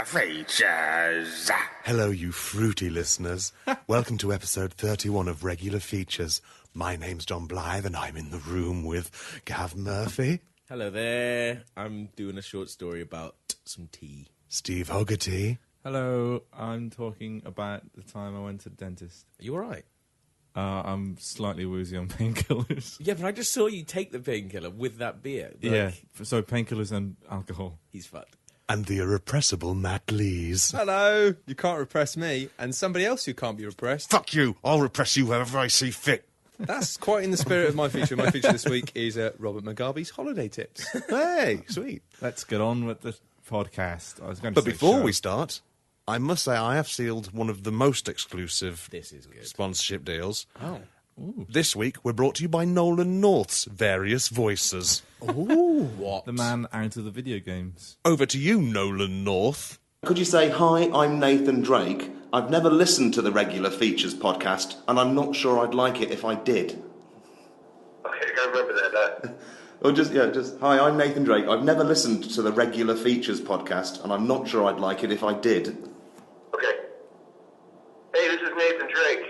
regular features. Hello, you fruity listeners. Welcome to episode 31 of Regular Features. My name's John Blythe, and I'm in the room with Gav Murphy. Hello there. I'm doing a short story about some tea. Steve Hogarty. Hello, I'm talking about the time I went to the dentist. Are you alright? I'm slightly woozy on painkillers. Yeah, but I just saw you take the painkiller with that beer. Yeah, so painkillers and alcohol. He's fucked. And the irrepressible Matt Lees. Hello, you can't repress me, and somebody else who can't be repressed. Fuck you! I'll repress you wherever I see fit. That's quite in the spirit of my feature. My feature this week is Robert Mugabe's holiday tips. Hey, sweet. Let's get on with the podcast. I was going to But say before show. we start, I must say I have sealed one of the most exclusive This is good. sponsorship deals. Oh. This week, we're brought to you by Nolan North's Various Voices. Ooh. What? The man out of the video games. Over to you, Nolan North. Could you say, hi, I'm Nathan Drake. I've never listened to the Regular Features podcast, and I'm not sure I'd like it if I did. Okay, I gotta remember that. Or just, hi, I'm Nathan Drake. I've never listened to the Regular Features podcast, and I'm not sure I'd like it if I did. Okay. Hey, this is Nathan Drake,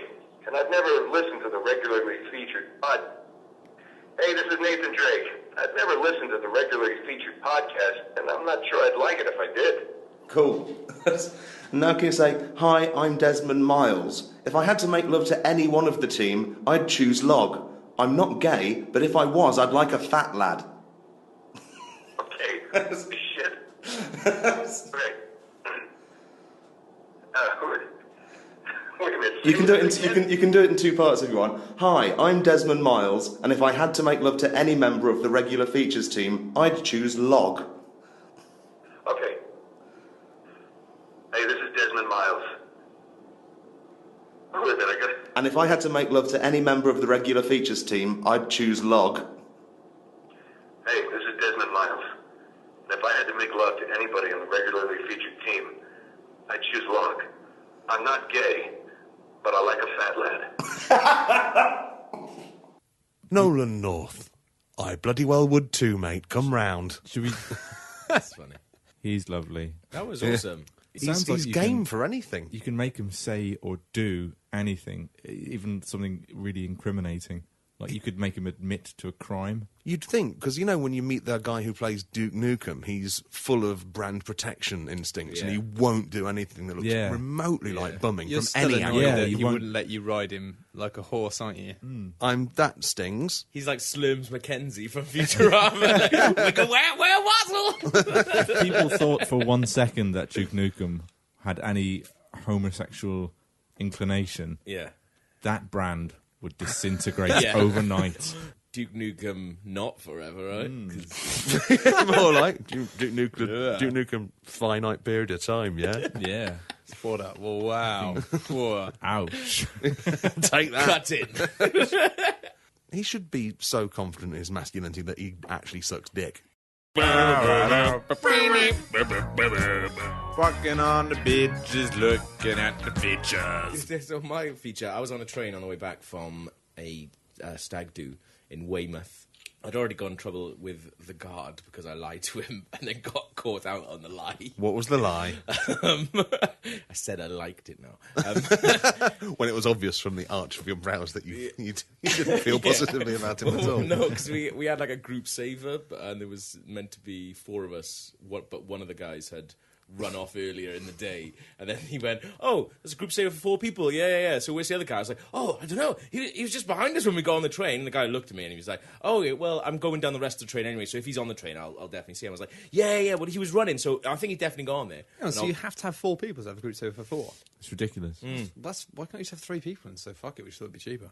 and I've never listened to the regularly featured pod. Hey, this is Nathan Drake. I've never listened to the regularly featured podcast, and I'm not sure I'd like it if I did. Cool. Now can you say, hi, I'm Desmond Miles. If I had to make love to any one of the team, I'd choose Log. I'm not gay, but if I was, I'd like a fat lad. Okay. Shit. Okay. Wait a minute. You can do it in two parts if you want. Hi, I'm Desmond Miles, and if I had to make love to any member of the Regular Features team, I'd choose Log. Okay. Hey, this is Desmond Miles. Who is it? I got. And if I had to make love to any member of the Regular Features team, I'd choose Log. Hey, this is Desmond Miles. And if I had to make love to anybody on the regularly featured team, I'd choose Log. I'm not gay, but I like a fat lad. Nolan North. I bloody well would too, mate. Come round. Should we... That's funny. He's lovely. That was awesome. He's you game can- for anything. You can make him say or do anything, even something really incriminating. Like, you could make him admit to a crime. You'd think, because you know when you meet the guy who plays Duke Nukem, he's full of brand protection instincts, and Yeah. he won't do anything that looks Yeah. remotely like bumming You're from still any annoyed angle. Yeah, that you he won't- wouldn't let you ride him like a horse, aren't you? That stings. He's like Slurms Mackenzie from Futurama. Like a where wazzle. People thought for 1 second that Duke Nukem had any homosexual inclination. Yeah. That brand would disintegrate Yeah. overnight. Duke Nukem not forever, right? More like Duke Nukem finite period of time, yeah? Yeah. For that. Well, wow. Whoa. Ouch. Take that. Cut in. He should be so confident in his masculinity that he actually sucks dick. Fucking on the bitches, looking at the bitches. So my feature, I was on a train on the way back from a stag do in Weymouth. I'd already got in trouble with the guard because I lied to him and then got caught out on the lie. What was the lie? I said I liked it now. When it was obvious from the arch of your brows that you didn't feel positively about him at all. No, because we had like a group saver, and there was meant to be 4 of us, but one of the guys had run off earlier in the day, and then he went, oh, there's a group saver for 4 people, yeah, so where's the other guy? I was like, oh, I don't know, he was just behind us when we got on the train, and the guy looked at me and he was like, oh, yeah, well, I'm going down the rest of the train anyway, so if he's on the train, I'll definitely see him. I was like, yeah, well, he was running, so I think he definitely got on there. Oh, so you have to have 4 people to have a group saver for 4? It's ridiculous. Why can't you just have 3 people and say, fuck it, we just thought it'd be cheaper?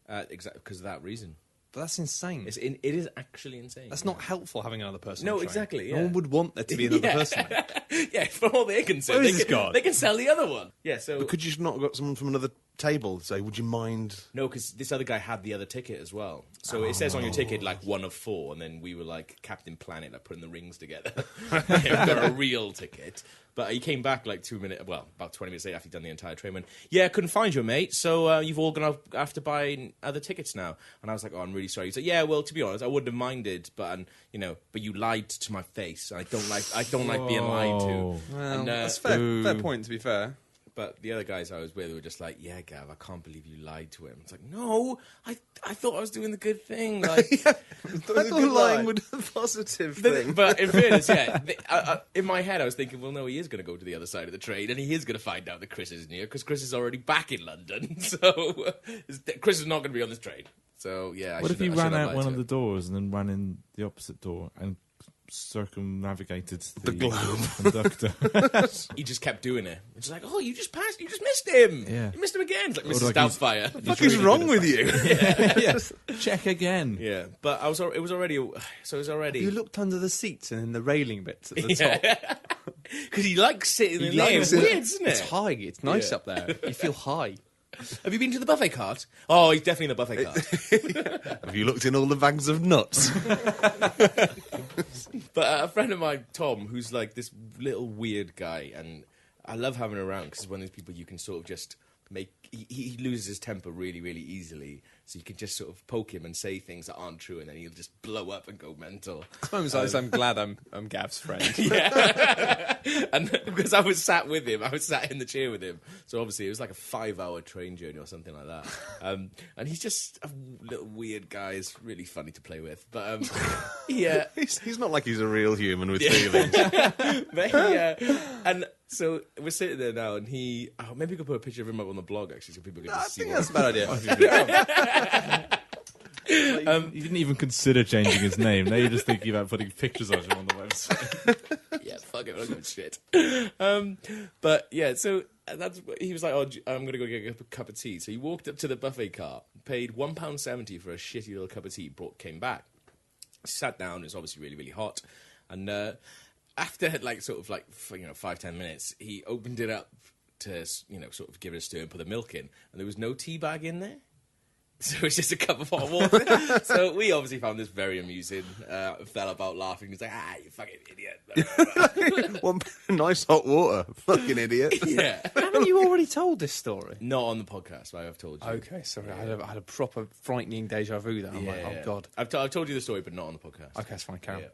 Exactly, because of that reason. But that's insane. It is actually insane. That's not helpful having another person No, on the train. exactly, No yeah. one would want there to be another Yeah. person. Mate. Yeah, for all they're concerned, Where is this gone? they can sell the other one. Yeah, so But could you not have got someone from another table say, would you mind? No, because this other guy had the other ticket as well. So it says on your ticket, like, 1 of 4, and then we were like Captain Planet, like, putting the rings together. We got a real ticket. But he came back, like, about 20 minutes later after he'd done the entire train, went, yeah, couldn't find you, mate, so you've all going to have to buy other tickets now. And I was like, oh, I'm really sorry. He's like, yeah, well, to be honest, I wouldn't have minded, but you lied to my face. I don't like being lied to. Well, And, that's fair point, to be fair. But the other guys I was with were just like, yeah, Gav, I can't believe you lied to him. It's like, no, I thought I was doing the good thing. Like, I thought lying was a positive thing. But in fairness, yeah, in my head I was thinking, well, no, he is going to go to the other side of the train, and he is going to find out that Chris isn't here, because Chris is already back in London. So Chris is not going to be on this train. So, yeah. What if he ran out one of the doors and then ran in the opposite door and circumnavigated the globe conductor? He just kept doing it. It's like, oh, you just missed him. Yeah. You missed him again. It's like Mrs. like Doubtfire. What the fuck is wrong with you? Yeah. Check again. Yeah, but it was already. You looked under the seats and in the railing bits at the top. Because he likes sitting in there. likes It's it. weird, isn't it? It's high. It's nice Yeah. up there. You feel high. Have you been to the buffet cart? Oh, he's definitely in the buffet cart. Have you looked in all the bags of nuts? But a friend of mine, Tom, who's like this little weird guy, and I love having him around because he's one of those people you can sort of just make. He loses his temper really, really easily, so you can just sort of poke him and say things that aren't true, and then he'll just blow up and go mental. Sometimes I'm glad I'm Gav's friend. Yeah, and because I was sat with him, I was sat in the chair with him. So obviously it was like a 5-hour train journey or something like that. And he's just a little weird guy. It's really funny to play with. But yeah, He's not like he's a real human with feelings. but yeah, and so we're sitting there now, and maybe we could put a picture of him up on the blog actually, so people can I just see. think that's a bad idea. You didn't even consider changing his name. Now you're just thinking about putting pictures of him on the website. Yeah, fuck it, I don't give a shit. But yeah, so he was like, "Oh, I'm gonna go get a cup of tea." So he walked up to the buffet cart, paid £1.70 for a shitty little cup of tea, came back, sat down. It was obviously really, really hot, and after 5-10 minutes, he opened it up to sort of give it a stir and put the milk in, and there was no tea bag in there. So it's just a cup of hot water. So we obviously found this very amusing. Fell about laughing. He's like, you fucking idiot. One nice hot water. Fucking idiot. Yeah. Haven't you already told this story? Not on the podcast, but I have told you. Okay, sorry. I had a proper frightening deja vu there. I'm like, oh, God. I've told you the story, but not on the podcast. Okay, it's fine, Karen. Yeah.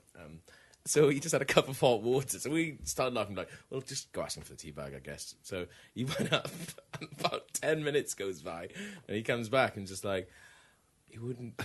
So he just had a cup of hot water. So we started laughing, like, well, just go ask him for the tea bag, I guess. So he went up, and about 10 minutes goes by, and he comes back and just like, he wouldn't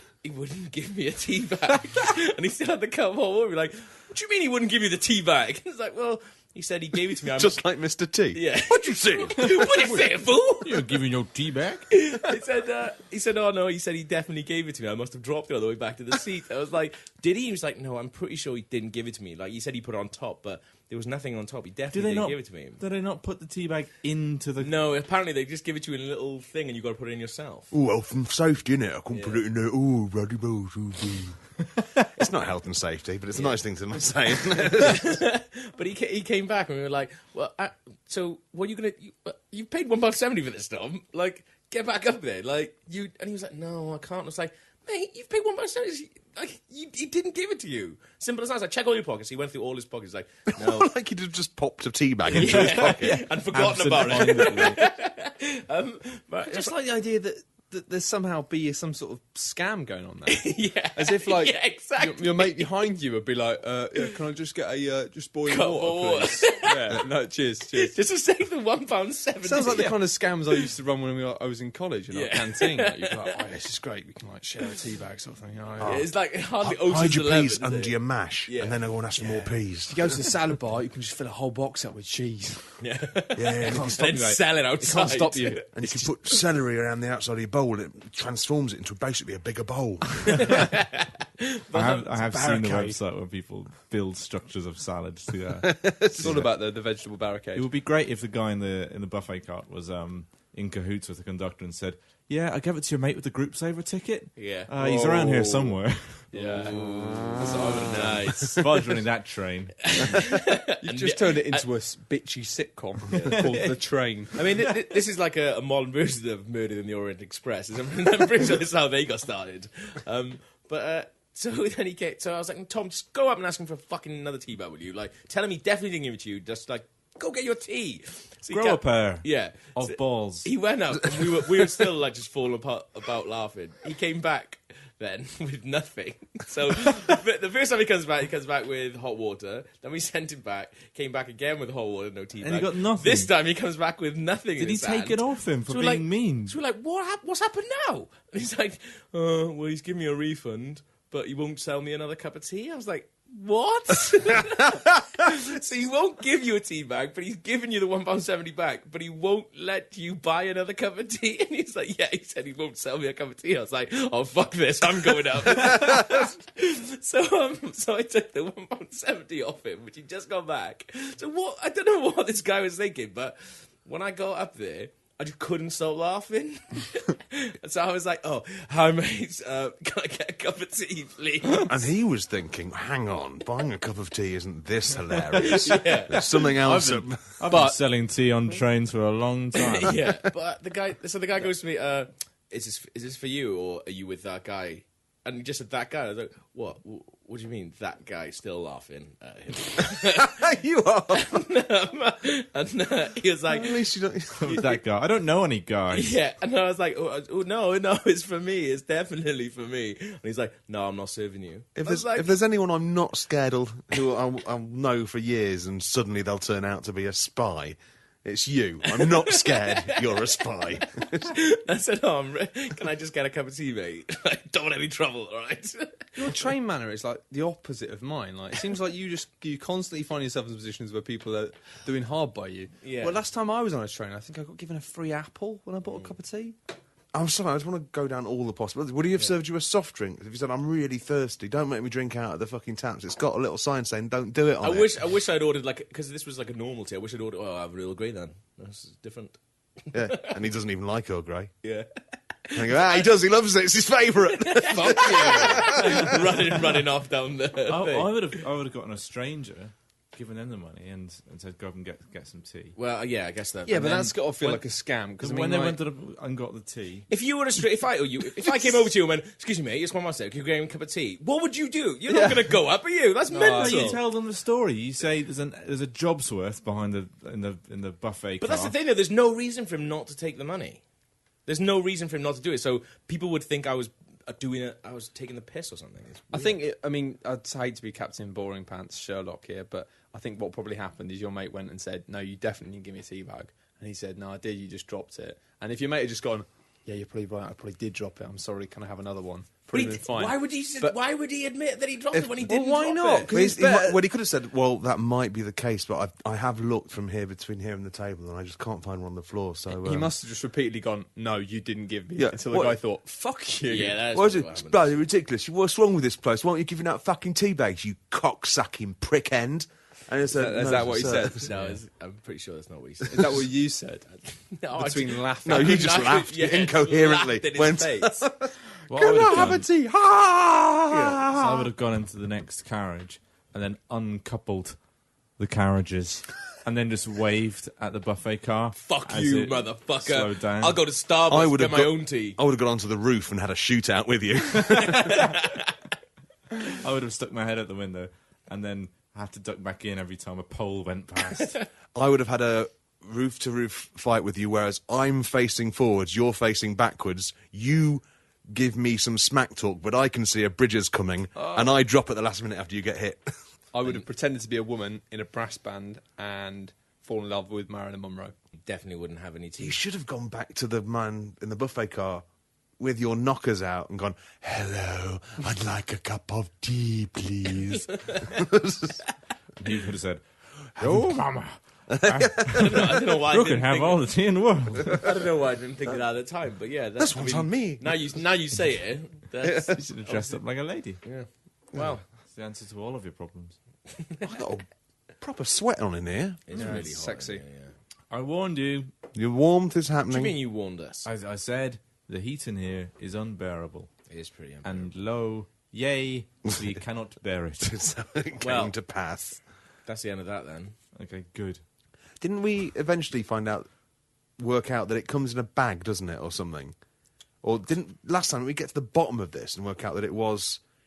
give me a tea bag. And he still had the cup of hot water. We're like, what do you mean he wouldn't give you the tea bag? He's like, well, he said he gave it to me. Just like Mr. T. Yeah. What'd you say? What you say, fool? You're giving your tea back? He said, oh no, he said he definitely gave it to me. I must have dropped it on the way back to the seat. I was like, did he? He was like, no, I'm pretty sure he didn't give it to me. Like, he said he put it on top, but there was nothing on top. He definitely didn't give it to me. Did they not put the tea bag into the... No, apparently they just give it to you in a little thing and you've got to put it in yourself. Oh, well, from safety, innit? I couldn't put it in there. Oh, bloody balls. It's not health and safety, but it's a nice thing to not say, isn't it? But he came back and we were like, well, so what are you going to... You paid £1.70 for this, Tom. Like, get back up there. Like, you... And he was like, no, I can't. I was like, mate, you've paid £1.70. Like, he didn't give it to you. Simple as that. I was like, check all your pockets. He went through all his pockets. Like, no. Like he'd have just popped a tea bag into his pocket. And forgotten about it. I just like the idea that there's somehow be some sort of scam going on there. Yeah. As if, like, yeah, exactly. your mate behind you would be like, can I just get a just boiling Cup of water, water. please? Yeah, no, cheers. Just to save the £1.70. Sounds like the kind of scams I used to run when I was in college in our Yeah. canteen. Like, you'd be like, oh, this is great. We can like share a tea bag sort of thing. It's like hardly Hide Ocean's your 11. peas is under it? your mash, Yeah. and then everyone has some more peas. You go to the salad bar, you can just fill a whole box up with cheese. Yeah. Yeah, and Can't you stop Then you, mate. sell it It outside. can't stop you. and if you put celery around the outside of your bowl, it transforms it into basically a bigger bowl. I have seen the barricade. website where people build structures of salads. To, It's all about the vegetable barricade. it would be great if the guy in the buffet cart was in cahoots with the conductor and said, "Yeah, I gave it to your mate with the group saver ticket. Yeah. He's around here somewhere." Yeah. That's what I would have done. Nice. If I was running that train. You've just turned it into a bitchy sitcom called The Train. I mean, this is like a modern version of Murder in the Orient Express. I'm pretty sure this is how they got started. So then he came. So I was like, "Tom, just go up and ask him for fucking another tea bag, will you? Like, tell him he definitely didn't give it to you. Just like, go get your tea." So Grow a pair. Yeah. Of balls. He went up, and we were still like just falling apart about laughing. He came back then with nothing. So the first time he comes back with hot water. Then we sent him back, came back again with hot water, no tea bag. And he got nothing. This time he comes back with nothing. Did he take it off him for we're being like, mean? So we're like, what's happened now? And he's like, well, he's giving me a refund, but he won't sell me another cup of tea. I was like, what? So he won't give you a tea bag, but he's giving you the £1.70 back, but he won't let you buy another cup of tea. And he's like, yeah, he said he won't sell me a cup of tea. I was like, oh, fuck this, I'm going up. So I took the £1.70 off him, which he'd just gone back. So what? I don't know what this guy was thinking, but when I got up there, I just couldn't stop laughing. And so I was like, oh, hi, mate. Can I get a cup of tea, please? And he was thinking, hang on, buying a cup of tea isn't this hilarious. There's something else. I've been selling tea on trains for a long time. Yeah, but the guy goes to me, is this for you, or are you with that guy? And he just said, that guy. I was like, what? What do you mean, that guy? Still laughing at him. You are. And he was like, At least you don't. Who's that guy? I don't know any guys. yeah. And I was like, oh, no, it's for me. It's definitely for me. And he's like, no, I'm not serving you. If I was there's anyone I'm not scared of, who I'll know for years, and suddenly they'll turn out to be a spy, it's you. I'm not scared you're a spy. I said, can I just get a cup of tea, mate? Don't want any trouble, all right? Your train manner is like the opposite of mine. Like, it seems like you constantly find yourself in positions where people are doing hard by you. Yeah. Well, last time I was on a train, I think I got given a free apple when I bought a cup of tea. I'm sorry, I just want to go down all the possibilities. Would he have served you a soft drink? If he said, I'm really thirsty, don't make me drink out of the fucking taps. It's got a little sign saying, don't do it on it. I wish I'd ordered, like, because this was like a normal tea. I wish I'd ordered, I have Earl Grey then. That's different. Yeah, and he doesn't even like Earl Grey. Yeah. And I go, he does, he loves it, it's his favourite. Fuck you. running off down the thing. I would have gotten a stranger, given them the money, and said, go up and get some tea. Well, yeah, I guess that. Yeah, but that's got to feel like a scam. Because When they went and got the tea... If you were if I came over to you and went, excuse me, mate, it's one myself, can you get me a cup of tea? What would you do? You're not going to go up, are you? That's mental. You tell them the story. You say there's a job's worth behind in the buffet. But that's the thing, though. There's no reason for him not to take the money. There's no reason for him not to do it. So people would think I was I was taking the piss or something. I think, I'd hate to be Captain Boring Pants Sherlock here, but I think what probably happened is your mate went and said, no, you definitely didn't give me a tea bag. And he said, no, I did, you just dropped it. And if your mate had just gone, yeah, you're probably right, I probably did drop it, I'm sorry, can I have another one? Fine. Why would he admit that he dropped it when he didn't why drop not? it? 'Cause He could have said, well, that might be the case, but I have looked from here, between here and the table, and I just can't find one on the floor, so... He must have just repeatedly gone, no, you didn't give me. Yeah, Until the guy thought, fuck you. Yeah, that's What is what it? It's happened. bloody ridiculous. What's wrong with this place? Why aren't you giving out fucking tea bags, you cock-sucking prick end? And it's Is that what he said? No, I'm pretty sure that's not what he said. Is that what you said? No, Between laughing. No, you just laughed incoherently. Laughed in Went, his face. What can would I have have a done- tea? So Ha! I would have gone into the next carriage and then uncoupled the carriages and then just waved at the buffet car. Fuck as you, it motherfucker. slowed down. I'll go to Starbucks and get my own tea. I would have got onto the roof and had a shootout with you. I would have stuck my head out the window and then had to duck back in every time a pole went past. I would have had a roof-to-roof fight with you, whereas I'm facing forwards, you're facing backwards. You give me some smack talk, but I can see a bridges coming, and I drop at the last minute after you get hit. I would have pretended to be a woman in a brass band and fall in love with Marilyn Monroe. You definitely wouldn't have any tea. You should have gone back to the man in the buffet car with your knockers out and gone, hello, I'd like a cup of tea, please. He would have said, "Oh, mama, I don't know why. you can have all the tea in the world." I don't know why I didn't think of that at the time, but yeah, That's what's on me. Now you say it. That's, You should have dressed up like a lady. yeah. Well, It's the answer to all of your problems. I got a proper sweat on in here. it's Yeah, really it's hot sexy. in here, I warned you. Your warmth is What do happening. you mean you warned us? As I said, the heat in here is unbearable. It is pretty unbearable. And lo, yay, we cannot bear it. So it came Well- to pass. That's the end of that then. Okay, good. Didn't we eventually work out that it comes in a bag, doesn't it, or something? Or didn't last time we get to the bottom of this and work out that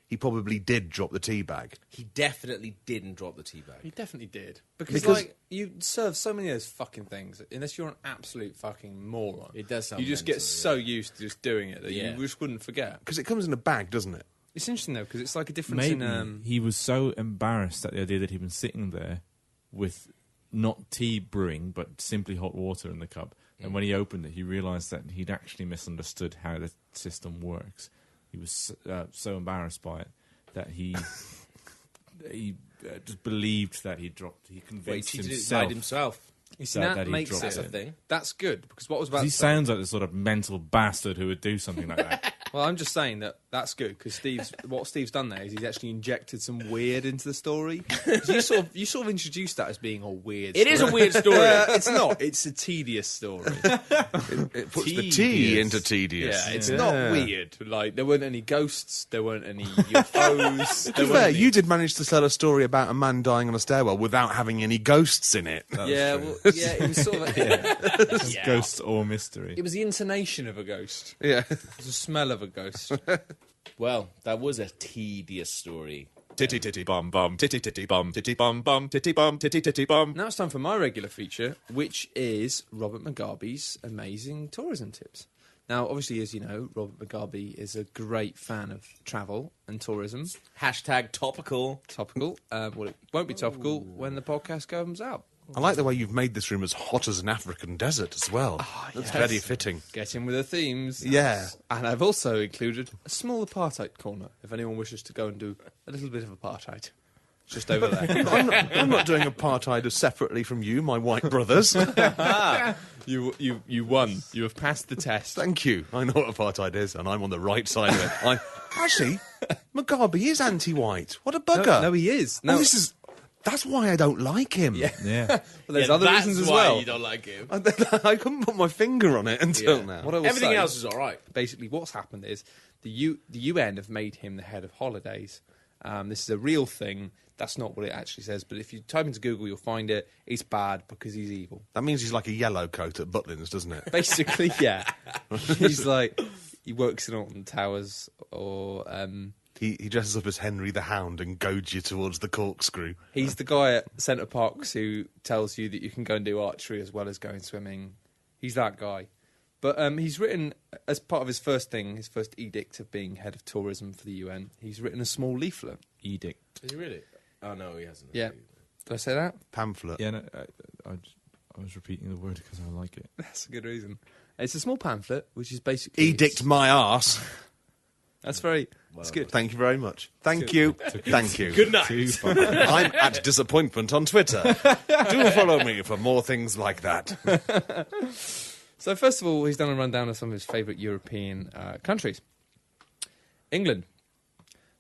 he probably did drop the tea bag? He definitely didn't drop the tea He bag. definitely did. Because, Because- like, you serve so many of those fucking things, unless you're an absolute fucking moron. It does sound You just get mental, so used to just doing it that Yeah. you just wouldn't forget. Because it comes in a bag, doesn't it? It's interesting, though, because it's like a difference Maybe in... he was so embarrassed at the idea that he'd been sitting there with not tea brewing, but simply hot water in the cup. And when he opened it, he realised that he'd actually misunderstood how the system works. He was so embarrassed by it that he just believed that he convinced He himself. lied himself. You see, that that he makes dropped That's it. a thing. That's good, because what I was about He to say... sounds like the sort of mental bastard who would do something like that. Well, I'm just saying that's good, because what Steve's done there is he's actually injected some weird into the story. 'Cause you sort of introduced that as being a weird It is a story. weird story. It's not. It's a tedious story. It puts the tea Tedious. into tedious. Yeah, it's not weird. Like, there weren't any ghosts, there weren't any UFOs. To there be weren't fair, any- you did manage to tell a story about a man dying on a stairwell without having any ghosts in it. Yeah, well, yeah, it was sort of... Ghost or mystery. It was the intonation of a ghost. Yeah. It was the smell of a ghost. Well, that was a tedious story. Titty titty bum bum, titty titty bum, titty bum bum, titty bum, titty titty bum. Now it's time for my regular feature, which is Robert Mugabe's amazing tourism tips. Now, obviously, as you know, Robert Mugabe is a great fan of travel and tourism. Hashtag topical. Topical. Well, it won't be topical when the podcast comes out. I like the way you've made this room as hot as an African desert as well. That's very fitting. Get in with the themes. Yeah. And I've also included a small apartheid corner, if anyone wishes to go and do a little bit of apartheid. Just over there. I'm not doing apartheid separately from you, my white brothers. You won. You have passed the test. Thank you. I know what apartheid is, and I'm on the right side of it. Actually, Mugabe is anti-white. What a bugger. No, he is. No, No, that's why I don't like him. Yeah. Yeah. Well, there's Yeah, other that's reasons as why well. you don't like him. I couldn't put my finger on it until Yeah. now. What I will Everything say, else is all right. basically, what's happened is the UN have made him the head of holidays. This is a real thing. That's not what it actually says. But if you type into Google, you'll find it. It's bad because he's evil. That means he's like a yellow coat at Butlins, doesn't it? Basically, yeah. He's like, he works in Alton Towers or... He dresses up as Henry the Hound and goads you towards the corkscrew. He's the guy at Centre Parks who tells you that you can go and do archery as well as going swimming. He's that guy. But he's written, as part of his first edict of being head of tourism for the UN, he's written a small leaflet. Edict. Is he really? Oh, no, he hasn't. Yeah. Did I say that? Pamphlet. Yeah, no, I was repeating the word because I like it. That's a good reason. It's a small pamphlet, which is basically... Edict my arse. That's very... It's good. Thank you very much. Thank you. Thank you. Good night. Too far. I'm at Disappointment on Twitter. Do follow me for more things like that. So first of all, he's done a rundown of some of his favourite European countries. England.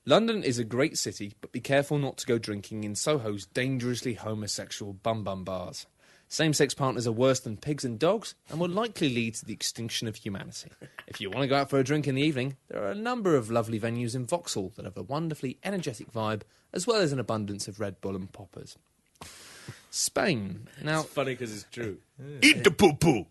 London is a great city, but be careful not to go drinking in Soho's dangerously homosexual bum-bum bars. Same-sex partners are worse than pigs and dogs and will likely lead to the extinction of humanity. If you want to go out for a drink in the evening, there are a number of lovely venues in Vauxhall that have a wonderfully energetic vibe, as well as an abundance of Red Bull and poppers. Spain. Now, It's funny because it's true. Eat the poo-poo.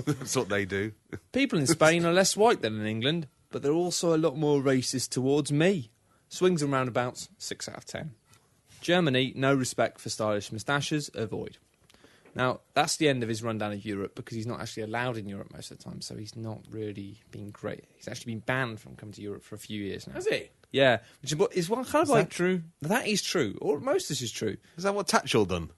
That's what they do. people in Spain are less white than in England, but they're also a lot more racist towards me. Swings and roundabouts, 6 out of 10. Germany, no respect for stylish moustaches, avoid. Now, that's the end of his rundown of Europe because he's not actually allowed in Europe most of the time, so he's not really been great. He's actually been banned from coming to Europe for a few years now. Has he? Yeah, which is one kind of Is like... that true? That is true, or most of this is true. Is that what Tatchell done?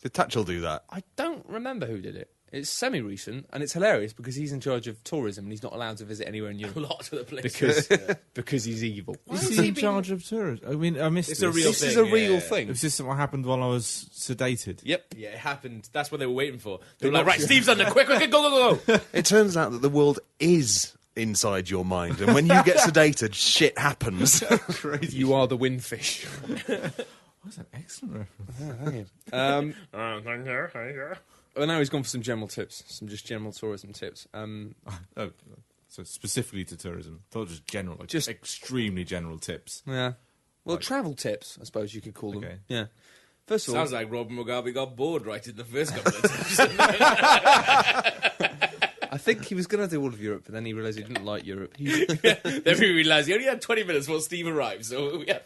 Did Tatchell do that? I don't remember who did it. It's semi-recent, and it's hilarious because he's in charge of tourism and he's not allowed to visit anywhere in Europe. A lot of the places. because he's evil. Is he in charge of tourism? I mean, I missed It's this. a real This thing. is a yeah, real yeah. thing. Was this what happened while I was sedated? Yep. Yeah, it happened. That's what they were waiting for. They were like, right, Steve's under. Quick, quick, go, go, go, go. It turns out that the world is inside your mind, and when you get sedated, shit happens. You are the windfish. That's an excellent reference. Thank you. Well, now he's gone for some general tips, some just general tourism tips. Oh, so specifically to tourism. I thought it was general, like Just- extremely general tips. Yeah. Well, Like- travel tips, I suppose you could call them. Okay. Yeah. First of all, Sounds like Robin Mugabe got bored right in the first couple of times. I think he was going to do all of Europe, but then he realised he didn't like Europe. Then we realised he only had 20 minutes before Steve arrived, so we had...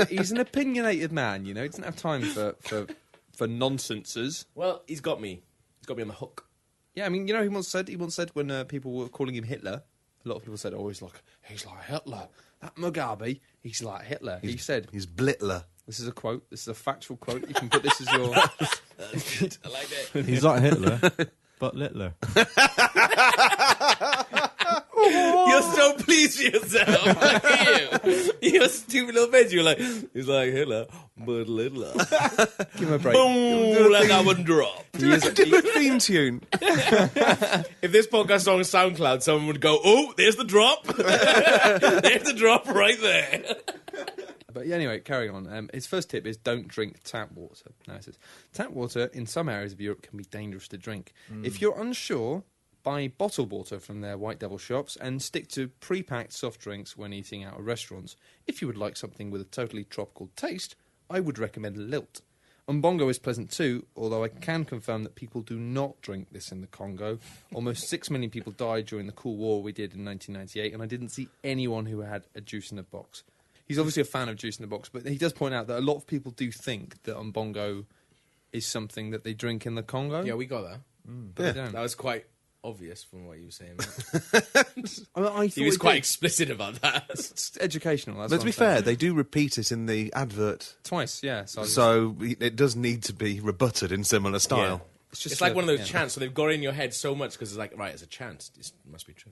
He's an opinionated man, you know. He doesn't have time for nonsenses. Well, he's got me. He's got me on the hook. Yeah, I mean, you know, he once said when people were calling him Hitler, a lot of people said, "Oh, he's like Hitler." That Mugabe, he's like Hitler. He said, He's Blittler. "This is a quote. This is a factual quote. You can put this as your." That's good. I like that. He's like Hitler, but littler. You're so pleased with yourself. Look at you. You're a stupid little bitch. You're like, he's like Hitler, but littler. Give him a break. Boom, let that one drop. He is, Do a theme tune. If this podcast on SoundCloud, someone would go, oh, there's the drop. There's the drop right there. but yeah, anyway, carrying on. His first tip is don't drink tap water. Now it says tap water in some areas of Europe can be dangerous to drink. If you're unsure, buy bottled water from their White Devil shops and stick to pre-packed soft drinks when eating out of restaurants. If you would like something with a totally tropical taste, I would recommend Lilt. Umbongo is pleasant too, although I can confirm that people do not drink this in the Congo. Almost 6 million people died during the Cool War we did in 1998, and I didn't see anyone who had a juice in a box. He's obviously a fan of juice in a box, but he does point out that a lot of people do think that Umbongo is something that they drink in the Congo. Yeah, we got that. but they don't. That was quite obvious from what you were saying. I He was quite explicit about that. It's educational. That's But what to be I'm saying. fair, they do repeat it in the advert, Twice, yeah. so it does need to be rebutted in similar style. It's like one of those chants, so they've got it in your head so much because it's like, right, it's a chant. It must be true.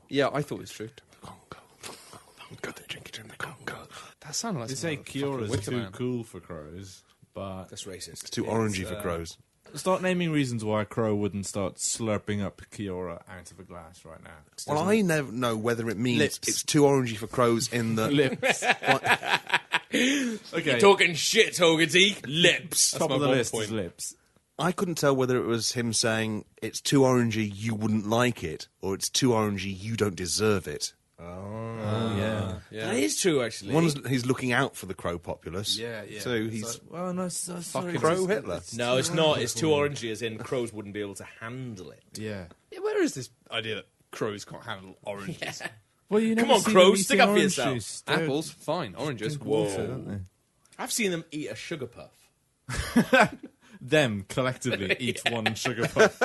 Yeah, I thought it was true. Congo, they drink it in the Congo. That sounded like They some say kind of fucking Kiora's Wicker too Man. cool for crows, but That's racist. It's too orangey for crows. start naming reasons why a crow wouldn't start slurping up Kiora out of a glass right now. Well, I never know whether it means Lips. it's too orangey for crows in the Lips. Okay. Talking shit, Hogarty. Lips. Top my of the one list point. is lips. I couldn't tell whether it was him saying it's too orangey, you wouldn't like it, or it's too orangey, you don't deserve it. Oh, yeah. That is true, actually. One's he's looking out for the crow populace. Yeah. So he's Well, no, sorry. Crow Hitler. No, it's not. It's too orangey, as in crows wouldn't be able to handle it. Yeah. Yeah, where is this idea that crows can't handle oranges? Well, you Come never on, see crows, them stick eating up for orange yourself. juice. They're Apples, fine. Oranges, drinking whoa. water, don't they? I've seen them eat a sugar puff. Them collectively eat one sugar puff.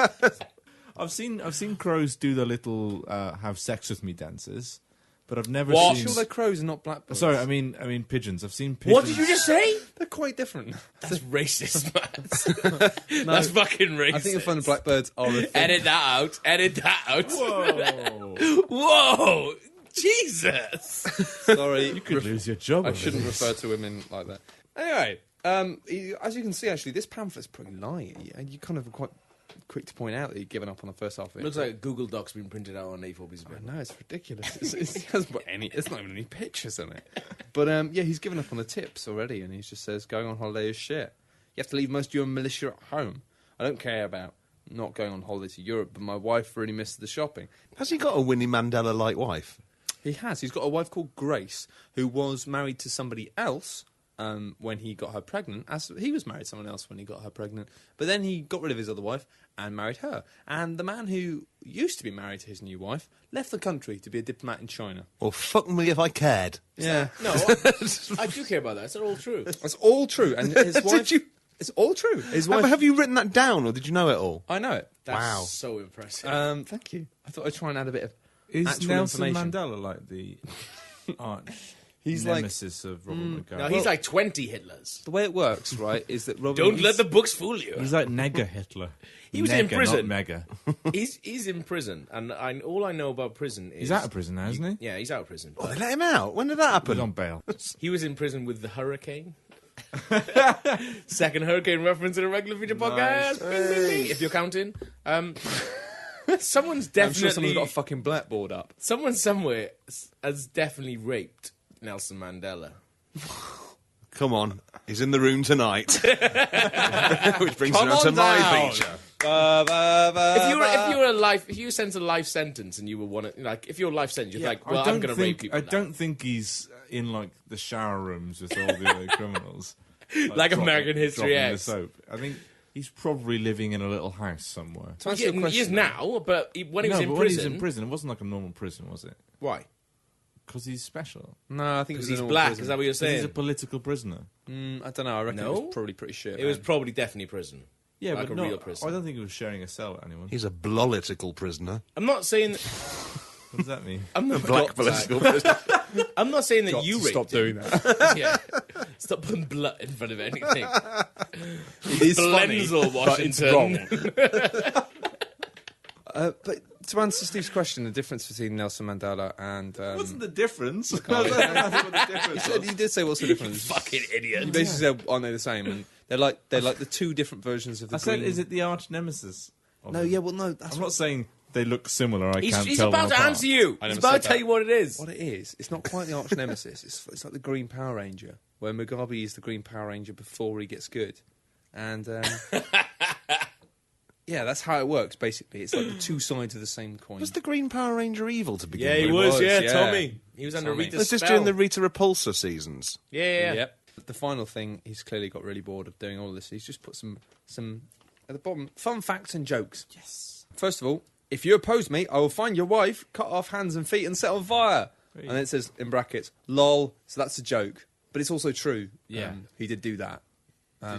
I've seen crows do the little have sex with me dances, but I've never What? I'm seen. sure they're crows and not blackbirds. Sorry, I mean pigeons. I've seen pigeons. What did you just say? They're quite different. That's racist, man. That's fucking racist. I think you'll find blackbirds are a thing. Edit that out. Edit that out. Whoa! Whoa! Jesus! Sorry, You could lose your job. I over shouldn't this. refer to women like that. Anyway, as you can see, actually, this pamphlet's pretty light. And you kind of are quite quick to point out that you've given up on the first half of it. Looks like a Google Doc's been printed out on A4 pieces of paper. No, it's ridiculous. It hasn't put any. It's not even any pictures in it. But yeah, he's given up on the tips already, and he just says going on holiday is shit. You have to leave most of your militia at home. I don't care about not going on holiday to Europe, but my wife really misses the shopping. Has he got a Winnie Mandela-like wife? He has. He's got a wife called Grace, who was married to somebody else when he got her pregnant. As he was married to someone else when he got her pregnant, but then he got rid of his other wife and married her. And the man who used to be married to his new wife left the country to be a diplomat in China. Well, fuck me if I cared. Yeah, No, I do care about that. It's not all true. that's all true. And his wife. you? It's all true. His wife. Have you written that down, or did you know it all? I know it. That's Wow. so impressive. Thank you. I thought I'd try and add a bit of Is actual Nelson information. Mandela like the arch He's like nemesis of Robert Mugabe? no, he's like 20 Hitlers. the way it works, right? Is that Robert? Don't let the books fool you. He's like Nega Hitler. He was in Nega, prison. not Mega. He's in prison, and all I know about prison is He's out of prison now, isn't he? Yeah, he's out of prison. Oh, they let him out. When did that He's happen? on bail. He was in prison with the hurricane. Second hurricane reference in a regular feature podcast. Bing, bing, bing. If you're counting, someone's I'm definitely sure someone's got a fucking blackboard up. someone somewhere has definitely raped Nelson Mandela. Come on, he's in the room tonight. Which brings Come us on to on my down. feature. If you sentenced a life sentence and you were if you're life sentence, you're well, I'm going to rape people. I don't think he's in like the shower rooms with all the other criminals, Like American History dropping the X. soap. I think he's probably living in a little house somewhere. To answer your He is question, now, but when he was in when prison, he's in prison, it wasn't like a normal prison, was it? why? Because he's special. No, I think it was Because he's a normal black. prison. Is that what you're 'Cause he's a saying? political prisoner. I don't know. I reckon No? it was probably pretty shit. It was probably definitely prison. Yeah, Like but a not, real prison. I don't think he was sharing a cell with anyone. He's a political prisoner. I'm not saying. What does that mean? I'm not Black political prisoner. I'm not saying that Got you to raped stop him. doing that. Yeah. Stop putting blood in front of anything. It is funny, Blenzel, but it's Washington. wrong. But to answer Steve's question, the difference between Nelson Mandela and What's the difference? he did say what's the difference. Fucking idiot. He basically said, "Aren't they the same?" And they're like the two different versions of the. I said, green... is it the arch nemesis? of No, him? yeah, well, no. That's I'm not saying they look similar. I can't He's tell about them to apart. answer you. I He's never about said to tell that. you what it is. what it is. It's not quite the arch nemesis. It's like the Green Power Ranger, where Mugabe is the Green Power Ranger before he gets good, and yeah, that's how it works. Basically, it's like the two sides of the same coin. Was the Green Power Ranger evil to begin Yeah, he with? was. was, Yeah, yeah. Tommy. He was under Tommy. Rita's Was this spell. during the Rita Repulsa seasons? Yeah. Yep. The final thing, he's clearly got really bored of doing all this. He's just put some at the bottom fun facts and jokes. Yes. First of all, if you oppose me, I will find your wife, cut off hands and feet, and set on fire. And then it says in brackets, "lol." So that's a joke, but it's also true. Yeah. He did do that.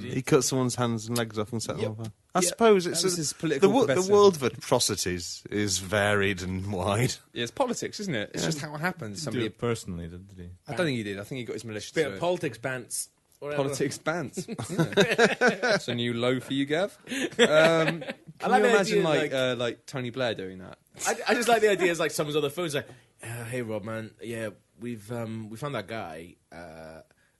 He cut someone's hands and legs off and set them Yep. on fire. I Yep. suppose That it's was his political the professor. world of atrocities is varied and wide. Yeah, it's politics, isn't it? It's just how it happens. Did Somebody, it personally, didn't he? I don't think he did. I think he got his militia Bit to of it. politics pants. Whatever. Politics bans. It's a new low for you, Gav. Can I like you the imagine idea, like Tony Blair doing that? I just like the idea is like someone's on the phone. It's like, hey Rob, man, yeah, we found that guy,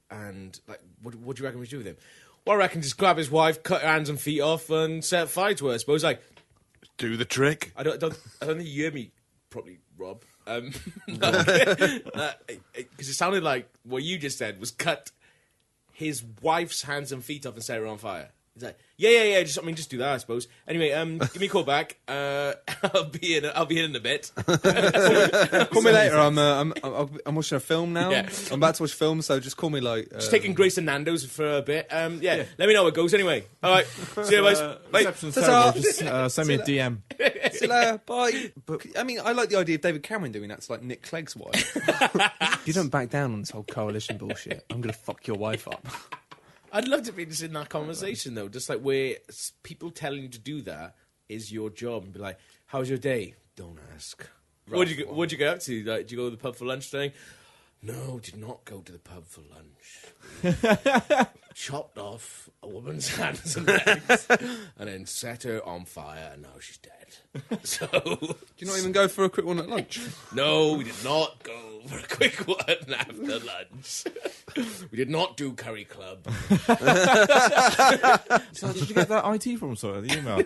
and like, what do you reckon we should do with him? Well, I reckon just grab his wife, cut her hands and feet off, and set fire to her. I suppose. Like, Do the trick. I don't think you heard me properly, Rob. Because it sounded like what you just said was cut his wife's hands and feet off and set her on fire. He's like, yeah. Just do that, I suppose. Anyway, give me a call back. I'll be in a bit. Call me later. I'm watching a film now. Yeah. I'm about to watch film, so just call me like. Just taking Grace and Nando's for a bit. Yeah, let me know how it goes. Anyway, all right. See you, boys. Bye. Reception's Ta-ta. terrible. Just send me a DM. See you later. Bye. But I mean, I like the idea of David Cameron doing that to like Nick Clegg's wife. You don't back down on this whole coalition bullshit. I'm gonna fuck your wife up. I'd love to be just in that conversation though, just like where people telling you to do that is your job, and be like, "How's your day?" Don't ask. What'd you get up to? Like, did you go to the pub for lunch today? No, did not go to the pub for lunch. Chopped off a woman's hands and legs, and then set her on fire, and now she's dead. So, Do you not even go for a quick one at lunch? no, we did not go for a quick one after lunch. We did not do curry club. So did you get that IT from sorry, the email?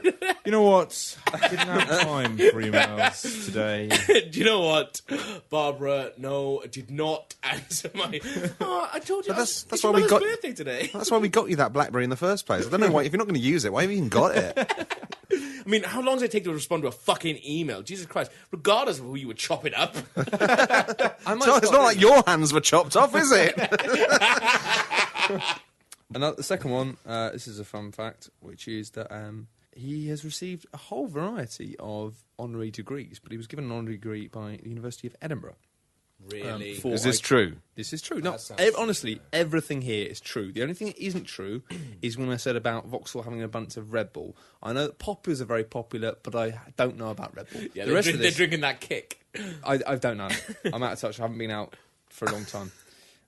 You know what? I didn't have time for emails today. Do you know what, Barbara? No, I did not answer my. Oh, I told you. But that's it's why your we mother's got- birthday today. That's why we got you that BlackBerry in the first place. I don't know why. If you're not going to use it, why have you even got it? I mean, how long does it take to respond to a fucking email? Jesus Christ! Regardless of who you would chop it up. I might It's not like your hands were chopped off, is it? Another, the second one, this is a fun fact, which is that he has received a whole variety of honorary degrees, but he was given an honorary degree by the University of Edinburgh. Really? for- Is this true? This is true. No, sounds honestly, everything here is true. The only thing that isn't true is when I said about Vauxhall having a bunch of Red Bull. I know that poppers are very popular, but I don't know about Red Bull. Yeah, the rest of they're this, drinking that kick. I don't know. I'm out of touch. I haven't been out for a long time.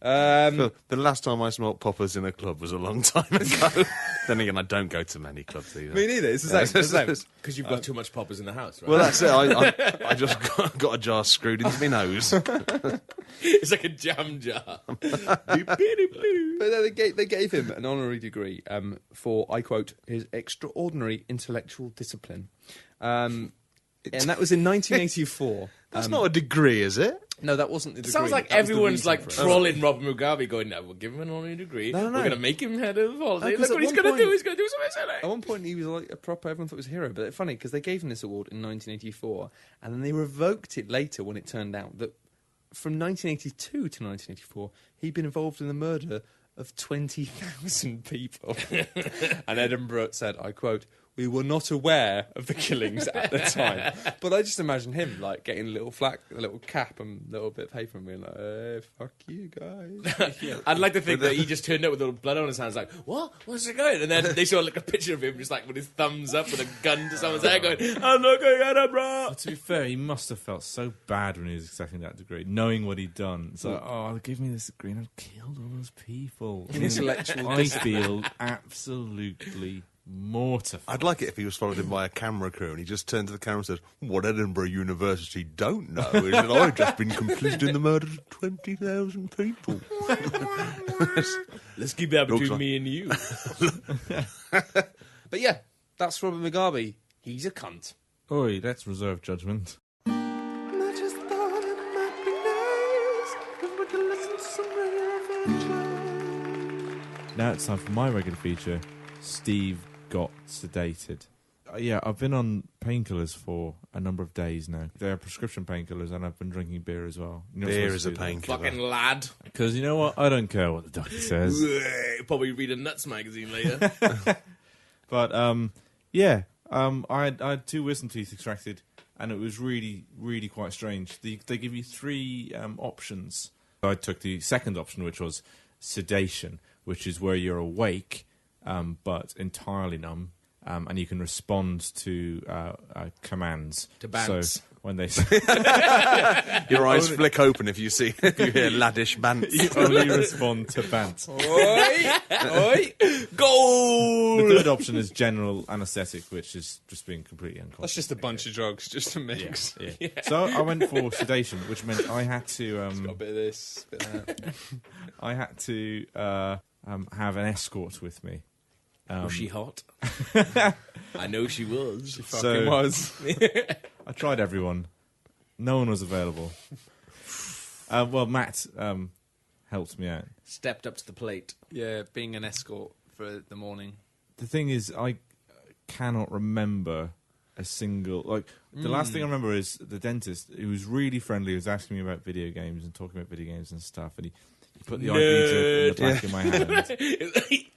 Well, the last time I smoked poppers in a club was a long time ago. Then again, I don't go to many clubs either. Me neither. It's the same. It's the same. Because you've got too much poppers in the house, right? Well, that's it. I just got a jar screwed into my nose. It's like a jam jar. But they gave him an honorary degree for, I quote, his extraordinary intellectual discipline. And that was in 1984. That's not a degree, is it? No, that wasn't the degree. Sounds like That was the everyone's reason like for it. trolling Robert Mugabe, going, "No, we'll give him an honorary degree. No. We're going to make him head of holiday. No, 'cause Look what at he's one going to do. point- He's going to do something silly." At one point, he was like a proper. Everyone thought he was a hero, but it's funny because they gave him this award in 1984, and then they revoked it later when it turned out that from 1982 to 1984, he'd been involved in the murder of 20,000 people. And Edinburgh said, I quote, "We were not aware of the killings at the time." But I just imagine him like getting a little cap and a little bit of paper and being like, "Hey, fuck you guys." I'd like to think that he just turned up with a little blood on his hands, like, "What? Where's it going?" And then they saw like a picture of him just like with his thumbs up with a gun to someone's head, going, "I'm not going at him, bro." But to be fair, he must have felt so bad when he was accepting that degree, knowing what he'd done. It's like, oh, give me this degree and I've killed all those people. Intellectual I feel absolutely mortified. I'd like it if he was followed in by a camera crew and he just turned to the camera and said, "What Edinburgh University don't know is that I've just been complicit in the murder of 20,000 people." Let's keep that Looks between like- me and you. But yeah, that's Robert Mugabe. He's a cunt. Oi, let's reserve judgment. Now it's time for my regular feature. Steve got sedated. Yeah, I've been on painkillers for a number of days now. They're prescription painkillers, and I've been drinking beer as well. You're not Beer supposed is to a do that. painkiller. Fucking lad. Because you know what? I don't care what the doctor says. Probably read a Nuts magazine later. But I had 2 wisdom teeth extracted, and it was really, really quite strange. They give you 3 options. I took the second option, which was sedation, which is where you're awake but entirely numb, and you can respond to commands. To bants. So when they Your eyes flick open if you hear laddish bants. you only respond to bants. Oi! Goal! The third option is general anaesthetic, which is just being completely unconscious. That's just a bunch of drugs, just to mix. Yeah. So I went for sedation, which meant I had to Got a bit of this, bit of that. I had to have an escort with me. Was she hot? I know she was. So was. I tried everyone. No one was available. Well, Matt helped me out. Stepped up to the plate. Yeah, being an escort for the morning. The thing is, I cannot remember a single... the last thing I remember is the dentist, who was really friendly, was asking me about video games and talking about video games and stuff, and he put the IV drip in the back of my hand.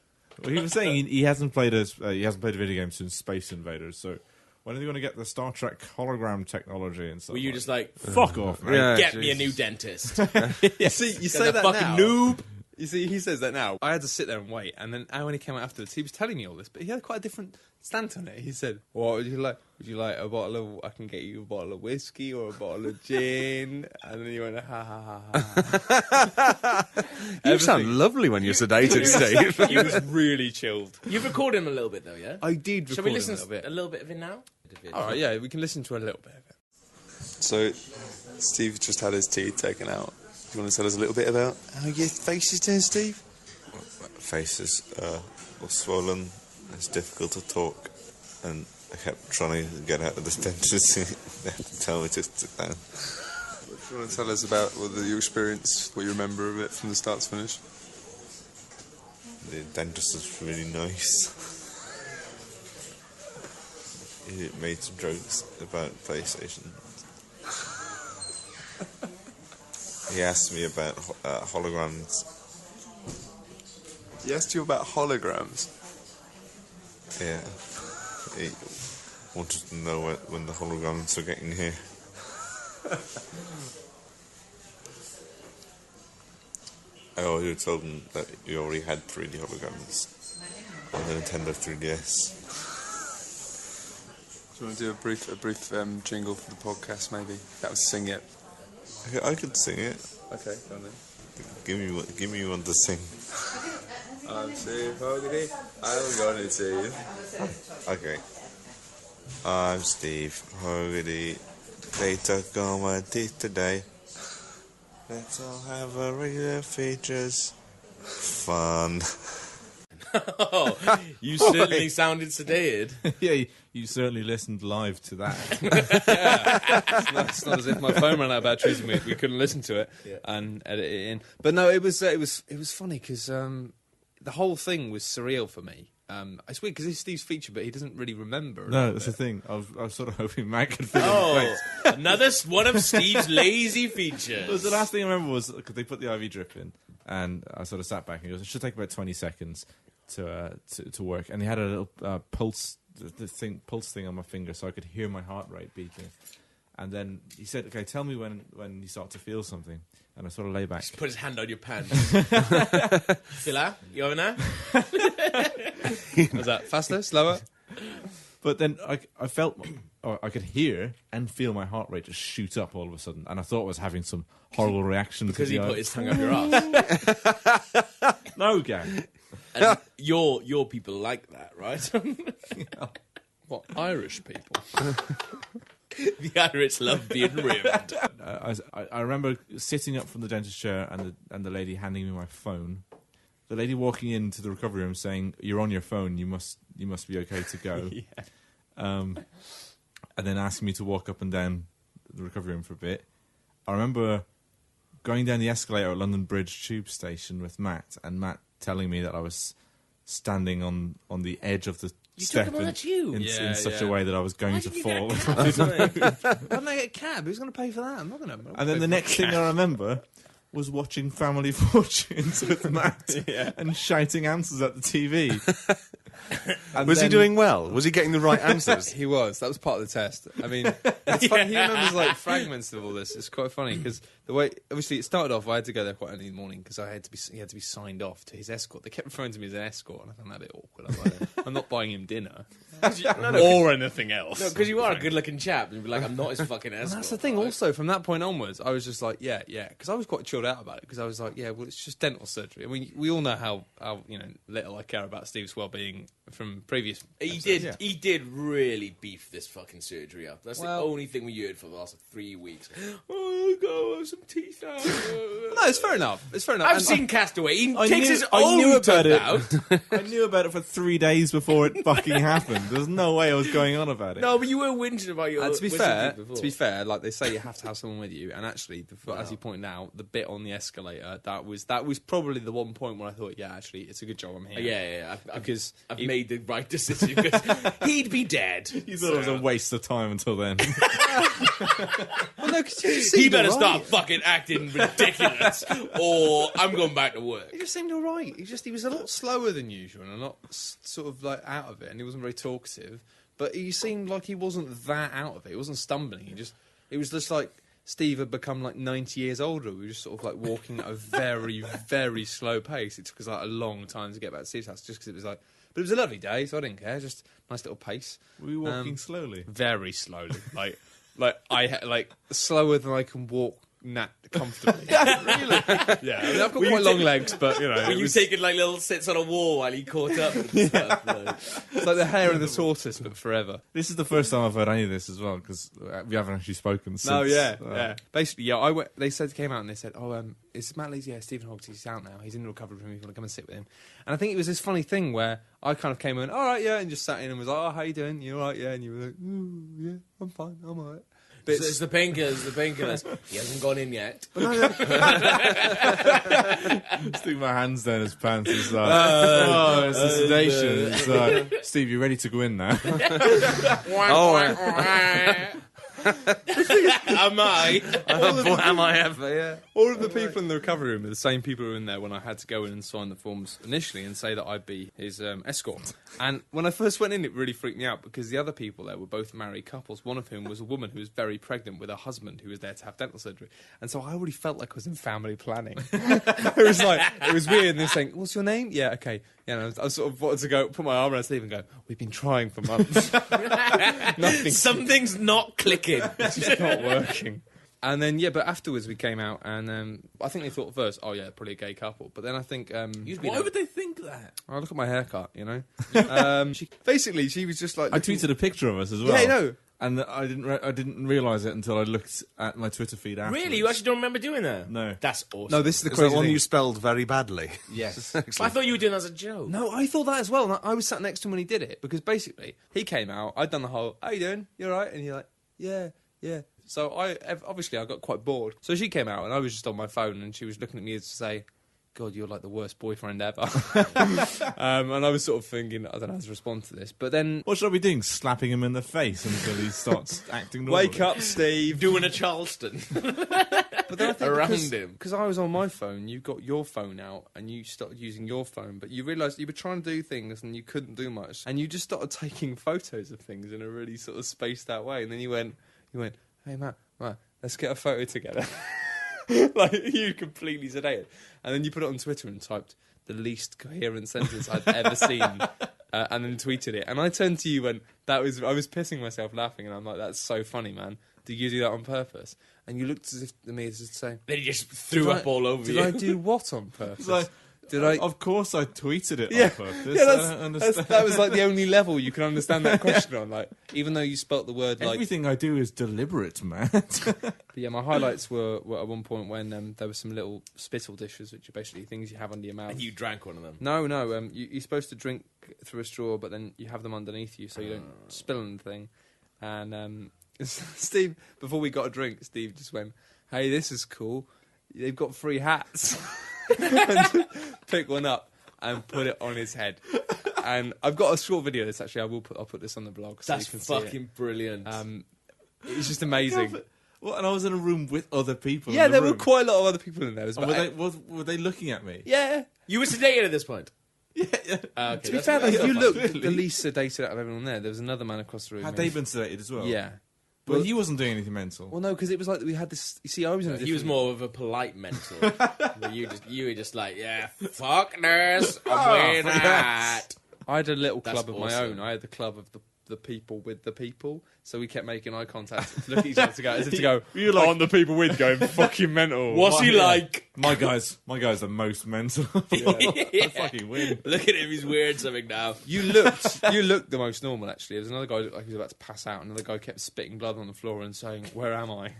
Well, he was saying he hasn't played a video game since Space Invaders, so when are they going to get the Star Trek hologram technology and stuff? Were you just like, fuck off, mate. Yeah. get me a new dentist? You see, you say Get the that fucking now. noob. You see, he says that now. I had to sit there and wait, and then when he came out afterwards, he was telling me all this, but he had quite a different stance on it. He said, "What would you like? Would you like a bottle of? I can get you a bottle of whiskey or a bottle of gin." And then he went, "Ha ha ha ha." You sound lovely when you're sedated, Steve. He was really chilled. You've recorded him a little bit, though, yeah? I did. Shall we record listen a little bit? of it now? All right, yeah, we can listen to a little bit of it. So, Steve just had his teeth taken out. Do you want to tell us a little bit about how your face is doing, Steve? Face is all swollen. It's difficult to talk, and I kept trying to get out of the dentist. They had to tell me to sit down. Do you want to tell us about your experience, what you remember of it from the start to finish? The dentist was really nice. He made some jokes about PlayStation. He asked me about holograms. He asked you about holograms. Yeah, he wanted to know when the holograms are getting here. I already told him that you already had 3D holograms on the Nintendo 3DS. Do you want to do a brief jingle for the podcast, maybe? That was Sing It. I could sing it. Okay, go on then. Give me one to sing. I'm Steve Hogarty. I'm going to see you. Okay. I'm Steve Hogarty. They took all my teeth today. Let's all have a regular features. Fun. Oh, you certainly sounded sedated. Yeah, you certainly listened live to that. It's not as if my phone ran out of batteries and we couldn't listen to it and edit it in. But no, it was funny because the whole thing was surreal for me. It's weird because it's Steve's feature, but he doesn't really remember. No, that's the thing. I was sort of hoping Matt could fill in the Oh, blanks. another one of Steve's lazy It was features. the last thing I remember was because they put the IV drip in, and I sort of sat back and he goes, "It should take about 20 seconds to work." And he had a little pulse thing on my finger, so I could hear my heart rate beating. And then he said, "Okay, tell me when you start to feel something." And I sort of lay back. Just put his hand on your pants. Fila, you over now? Was that faster, slower? But then I felt, or I could hear and feel my heart rate just shoot up all of a sudden, and I thought I was having some horrible reaction Because to he the put his tongue up your ass. no, gang. And your people like that, right? What, Irish people? The Irish love being rimmed. I remember sitting up from the dentist chair and the lady handing me my phone. The lady walking into the recovery room saying, "You're on your phone. You must be okay to go." And then asking me to walk up and down the recovery room for a bit. I remember going down the escalator at London Bridge tube station with Matt, and Matt telling me that I was standing on the edge of the step took him on a tube? in such a way that I was going to fall. Why didn't I get a cab? Who's going to pay for that? I'm not going to. And then the next thing I remember was watching Family Fortunes with Matt and shouting answers at the TV. Was he doing well? Was he getting the right answers? He was. That was part of the test. I mean, it's funny. He remembers like fragments of all this. It's quite funny because the way, obviously, it started off. I had to go there quite early in the morning because he had to be signed off to his escort. They kept referring to me as an escort, and I found that a bit awkward. I'm like, I'm not buying him dinner or anything else. No, because you are a good-looking chap. You'd be like, I'm not his fucking escort. And that's the thing. right? Also, from that point onwards, I was just like, yeah, because I was quite chilled out about it. Because I was like, yeah, well, it's just dental surgery. I mean, we all know how little I care about Steve's well-being from previous. He did really beef this fucking surgery up. That's Well- the only thing we heard for the last 3 weeks. Oh, go have some teeth out. No, it's fair enough. It's fair enough. I've And seen Castaway. He I takes knew- his I own knew about tooth it. out. I knew about it for 3 days before it fucking happened. There's no way I was going on about it. No, but you were whinging about your. And to be wisdom fair, teeth before. like they say, you have to have someone with you. And actually, as you pointed out, the bit on the escalator that was probably the one point where I thought, yeah, actually, it's a good job I'm here. Yeah. Because I've made the right decision because he'd be dead. You thought it was a waste of time until then. well, no, 'cause you just He seemed better all stop right. fucking acting ridiculous, or I'm going back to work. He just seemed all right. He was a lot slower than usual and a lot sort of like out of it, and he wasn't very talkative. But he seemed like he wasn't that out of it. He wasn't stumbling. It was just like Steve had become like 90 years older. We were just sort of like walking at a very, very slow pace. It took us like a long time to get back to Steve's house just because it was like. But it was a lovely day, so I didn't care. Just nice little pace. Were you walking slowly? Very slowly, like slower than I can walk comfortably. Really? Yeah, I mean, I've got quite long legs, but you know, Were you taking like little sits on a wall while he caught up and stuff? Like. it's like the hair of the tortoise, but forever. This is the first time I've heard any of this as well, because we haven't actually spoken since. No, yeah. Basically, yeah. They came out and they said, "Oh, is Matt Lee's? Yeah, Stephen Hoggs. He's out now. He's in the recovery room. If you want to come and sit with him." And I think it was this funny thing where I kind of came in, "All right, yeah," and just sat in and was like, "Oh, how you doing? You all right? Yeah?" And you were like, "Ooh, yeah, I'm fine. I'm all right." So it's the painkillers. He hasn't gone in yet. Stick my hands down his pants. It's like, oh, it's the sedation. It's like, Steve, you ready to go in now? Am I? Am I ever? Yeah. All of the people in the recovery room are the same people who were in there when I had to go in and sign the forms initially and say that I'd be his escort. And when I first went in, it really freaked me out because the other people there were both married couples, one of whom was a woman who was very pregnant with her husband who was there to have dental surgery. And so I already felt like I was in family planning. It was weird. And they're saying, "What's your name?" "Yeah, okay." Yeah, and I sort of wanted to go, put my arm around Steve and go, "We've been trying for months. Nothing. Something's not clicking. It's just not working." And then, yeah, but afterwards we came out and I think they thought first, "Oh, yeah, probably a gay couple." But then I think... Why would they think that? look at my haircut, you know? She was just like... I tweeted a picture of us as well. Yeah, no. And I didn't realise it until I looked at my Twitter feed afterwards. Really? You actually don't remember doing that? No. That's awesome. No, this is the Is crazy that one thing. you spelled very badly? Yes. But I thought you were doing that as a joke. No, I thought that as well. And I was sat next to him when he did it because basically he came out. I'd done the whole, "How you doing? You all right?" And you're like, "Yeah, yeah." So I got quite bored. So she came out and I was just on my phone and she was looking at me to say, "God, you're like the worst boyfriend ever." And I was sort of thinking, I don't know how to respond to this. But then, What should I be doing? Slapping him in the face until he starts acting normally? wake up, Steve. Doing a Charleston. But then I think around because, him. because I was on my phone, you got your phone out and you started using your phone, but you realised you were trying to do things and you couldn't do much, and you just started taking photos of things in a really sort of spaced out way. And then you went, "Hey Matt, let's get a photo together." Like you completely sedated, and then you put it on Twitter and typed the least coherent sentence I'd ever seen, and then tweeted it. And I turned to you and I was pissing myself laughing, and I'm like, "That's so funny, man. Did you do that on purpose?" And you looked as if to me as if to say, Then he just threw up all over Did you. I do what on purpose? Like, Did I? Of course I tweeted it Yeah, on purpose. yeah. I don't understand. That was like the only level you can understand that question on. Like, even though you spelt the word like. Everything I do is deliberate, man. But yeah, my highlights were at one point when there were some little spittle dishes, which are basically things you have under your mouth. And you drank one of them. No. You're supposed to drink through a straw, but then you have them underneath you so you don't spill anything. And Steve, before we got a drink, Steve just went, "Hey, this is cool. They've got free hats." And pick one up and put it on his head. And I've got a short video of this, actually. I'll put this on the blog so That's you can see it. fucking brilliant. It's just amazing. Well, and I was in a room with other people. Yeah, in the there were room. quite a lot of other people in there. As And well. were they looking at me? Yeah. You were sedated at this point. Yeah. Okay, To be that's fair, though, that's if you not look fun. the least sedated out of everyone there, there was another man across the room. Had they been sedated as well? Yeah. But he wasn't doing anything mental. Well, no, because it was like we had this. You see, I was in a He was different- more of a polite mental. But you were just like, yeah, fuck this, I'm wearing that. I had a little That's club of my awesome. own. I had the club of the people with the people. So we kept making eye contact to look at each other to go, as if to go, You're like- on the people with going fucking mental. What's he like? My guy's the most mental. I fucking win. Look at him, he's wearing something now. You looked the most normal, actually. There was another guy who looked like he was about to pass out. Another guy kept spitting blood on the floor and saying, "Where am I?"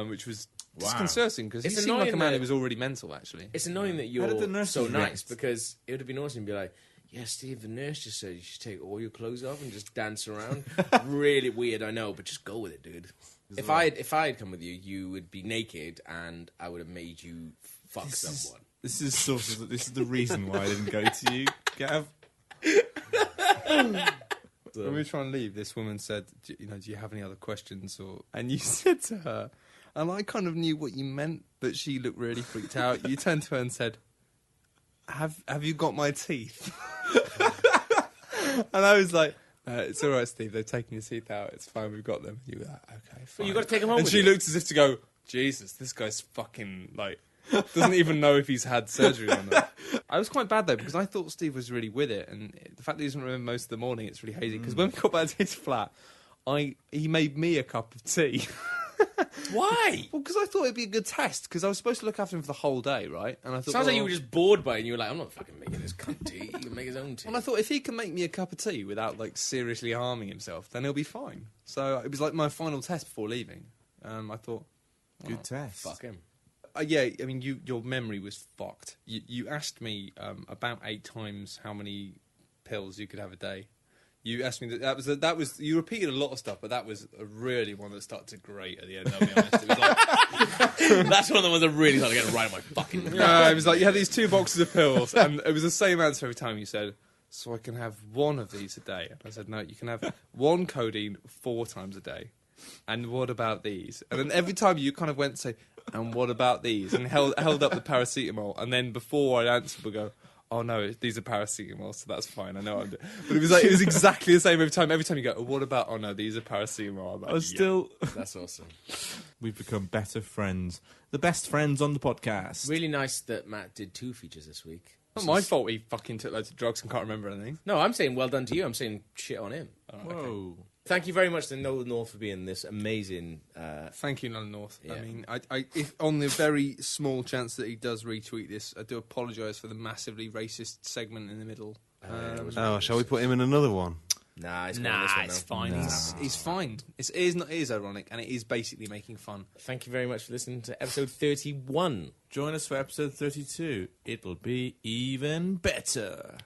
Which was disconcerting because he It's seemed like a annoying man that- who was already mental, actually. It's annoying that How you're did the nurses so react? nice because it would have been awesome to be like, yeah, Steve, the nurse just said you should take all your clothes off and just dance around. Really weird, I know, but just go with it, dude. If I had come with you, you would be naked and I would have made you fuck someone. This is the reason why I didn't go to you, Gav. When we were trying to leave, this woman said, "Do you have any other questions?" And you said to her, and I kind of knew what you meant, but she looked really freaked out. You turned to her and said, "Have you got my teeth?" And I was like, "It's all right, Steve. They've taken your teeth out. It's fine. We've got them." You were like, "Okay, fine." But you got to take them home And with she you. looked as if to go, "Jesus, this guy's fucking like." Doesn't even know if he's had surgery or not. I was quite bad though because I thought Steve was really with it, and the fact that he doesn't remember most of the morning, it's really hazy. Because when we got back to his flat, he made me a cup of tea. Why? Well, because I thought it'd be a good test. Because I was supposed to look after him for the whole day, right? And I thought, Sounds like you well- were just bored by it and you were like, I'm not fucking making this cup of tea. He can make his own tea. And I thought if he can make me a cup of tea without like seriously harming himself, then he'll be fine. So it was like my final test before leaving. I thought, Good test. Fuck him. yeah, I mean, your memory was fucked. You asked me about 8 times how many pills you could have a day. You asked me that was you repeated a lot of stuff, but that was a really one that started to grate at the end. I'll be honest. It was like, That's one of the ones that really started getting right on my fucking it was like you had these 2 boxes of pills, and it was the same answer every time. You said, "So I can have 1 of these a day." And I said, "No, you can have 1 codeine 4 times a day." And what about these? And then every time you kind of went to say, "And what about these?" And held up the paracetamol. And then before I'd answer, we'd go, "Oh no, these are paracetamol, so that's fine. I know what I'm doing." But it was exactly the same every time. Every time you go, "Oh, what about? Oh no, these are paracetamol." I'm like, I was still. That's awesome. We've become better friends. The best friends on the podcast. Really nice that Matt did 2 features this week. Not my fault. He fucking took loads of drugs and can't remember anything. No, I'm saying well done to you. I'm saying shit on him. Whoa. Thank you very much to Nolan North for being this amazing. Thank you, Nolan North. Yeah. I mean, if on the very small chance that he does retweet this, I do apologise for the massively racist segment in the middle. Oh, shall we put him in another one? Nah, it's Nah, this one it's now. fine. He's fine. It is ironic, and it is basically making fun. Thank you very much for listening to episode 31. Join us for episode 32. It'll be even better.